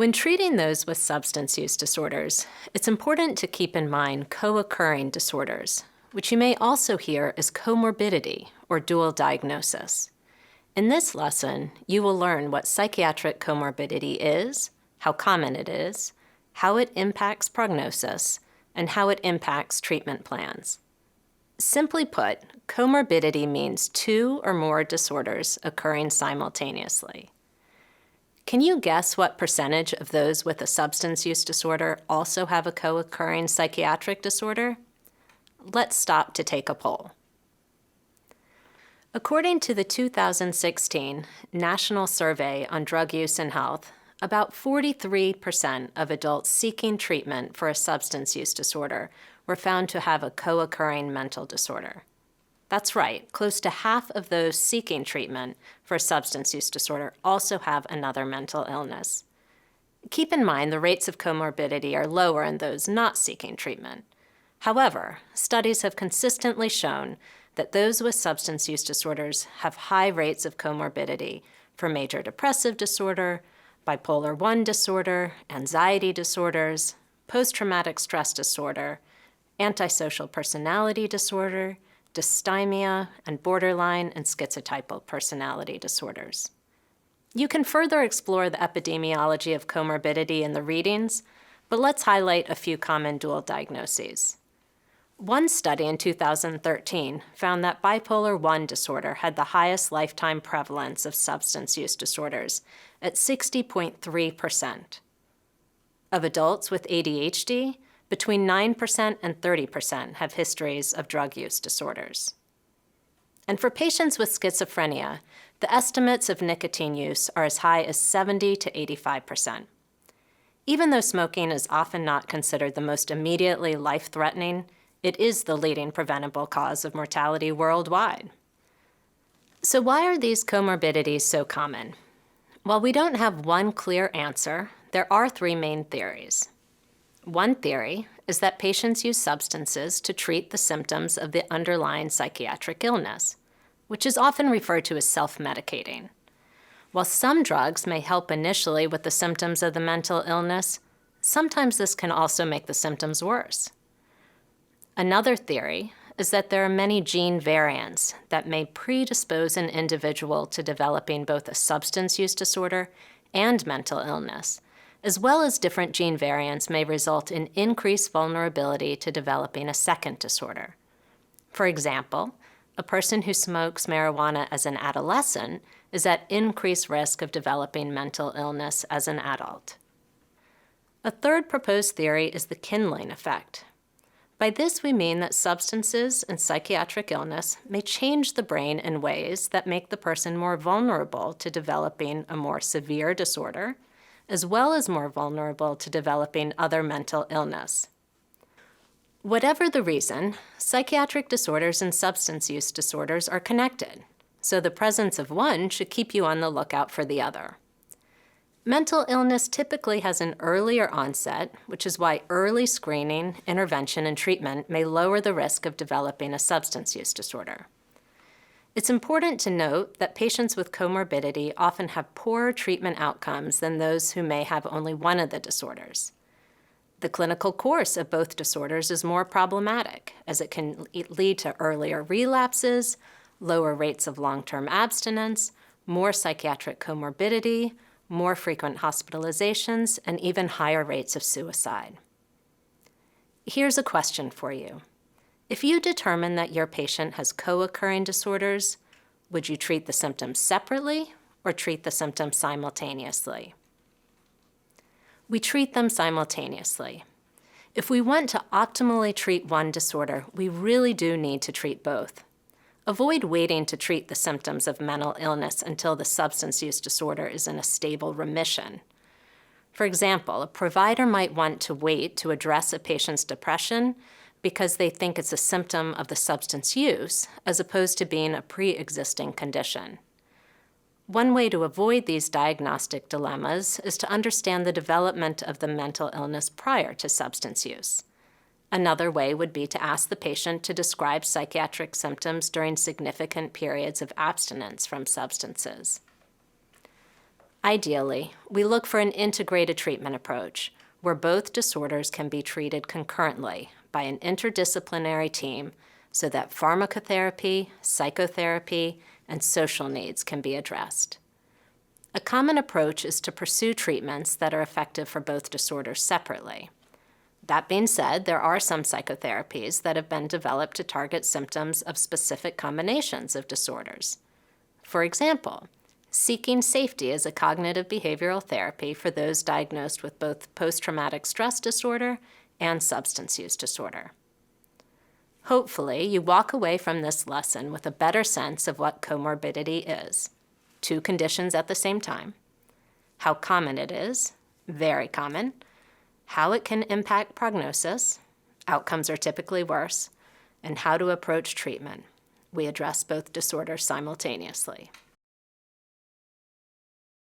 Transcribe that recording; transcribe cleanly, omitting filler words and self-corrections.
When treating those with substance use disorders, it's important to keep in mind co-occurring disorders, which you may also hear as comorbidity or dual diagnosis. In this lesson, you will learn what psychiatric comorbidity is, how common it is, how it impacts prognosis, and how it impacts treatment plans. Simply put, comorbidity means two or more disorders occurring simultaneously. Can you guess what percentage of those with a substance use disorder also have a co-occurring psychiatric disorder? Let's stop to take a poll. According to the 2016 National Survey on Drug Use and Health, about 43% of adults seeking treatment for a substance use disorder were found to have a co-occurring mental disorder. That's right, close to half of those seeking treatment for a substance use disorder also have another mental illness. Keep in mind the rates of comorbidity are lower in those not seeking treatment. However, studies have consistently shown that those with substance use disorders have high rates of comorbidity for major depressive disorder, bipolar I disorder, anxiety disorders, post-traumatic stress disorder, antisocial personality disorder, dysthymia, and borderline and schizotypal personality disorders. You can further explore the epidemiology of comorbidity in the readings, but let's highlight a few common dual diagnoses. One study in 2013 found that bipolar I disorder had the highest lifetime prevalence of substance use disorders at 60.3%. Of adults with ADHD, between 9% and 30% have histories of drug use disorders. And for patients with schizophrenia, the estimates of nicotine use are as high as 70 to 85%. Even though smoking is often not considered the most immediately life-threatening, it is the leading preventable cause of mortality worldwide. So why are these comorbidities so common? While we don't have one clear answer, there are three main theories. One theory is that patients use substances to treat the symptoms of the underlying psychiatric illness, which is often referred to as self-medicating. While some drugs may help initially with the symptoms of the mental illness, sometimes this can also make the symptoms worse. Another theory is that there are many gene variants that may predispose an individual to developing both a substance use disorder and mental illness, as well as different gene variants may result in increased vulnerability to developing a second disorder. For example, a person who smokes marijuana as an adolescent is at increased risk of developing mental illness as an adult. A third proposed theory is the kindling effect. By this we mean that substances and psychiatric illness may change the brain in ways that make the person more vulnerable to developing a more severe disorder, as well as more vulnerable to developing other mental illness. Whatever the reason, psychiatric disorders and substance use disorders are connected, so the presence of one should keep you on the lookout for the other. Mental illness typically has an earlier onset, which is why early screening, intervention, and treatment may lower the risk of developing a substance use disorder. It's important to note that patients with comorbidity often have poorer treatment outcomes than those who may have only one of the disorders. The clinical course of both disorders is more problematic, as it can lead to earlier relapses, lower rates of long-term abstinence, more psychiatric comorbidity, more frequent hospitalizations, and even higher rates of suicide. Here's a question for you. If you determine that your patient has co-occurring disorders, would you treat the symptoms separately or treat the symptoms simultaneously? We treat them simultaneously. If we want to optimally treat one disorder, we really do need to treat both. Avoid waiting to treat the symptoms of mental illness until the substance use disorder is in a stable remission. For example, a provider might want to wait to address a patient's depression because they think it's a symptom of the substance use, as opposed to being a pre-existing condition. One way to avoid these diagnostic dilemmas is to understand the development of the mental illness prior to substance use. Another way would be to ask the patient to describe psychiatric symptoms during significant periods of abstinence from substances. Ideally, we look for an integrated treatment approach where both disorders can be treated concurrently by an interdisciplinary team so that pharmacotherapy, psychotherapy, and social needs can be addressed. A common approach is to pursue treatments that are effective for both disorders separately. That being said, there are some psychotherapies that have been developed to target symptoms of specific combinations of disorders. For example, Seeking Safety is a cognitive behavioral therapy for those diagnosed with both post-traumatic stress disorder and substance use disorder. Hopefully, you walk away from this lesson with a better sense of what comorbidity is, two conditions at the same time, how common it is, very common, how it can impact prognosis, outcomes are typically worse, and how to approach treatment. We address both disorders simultaneously.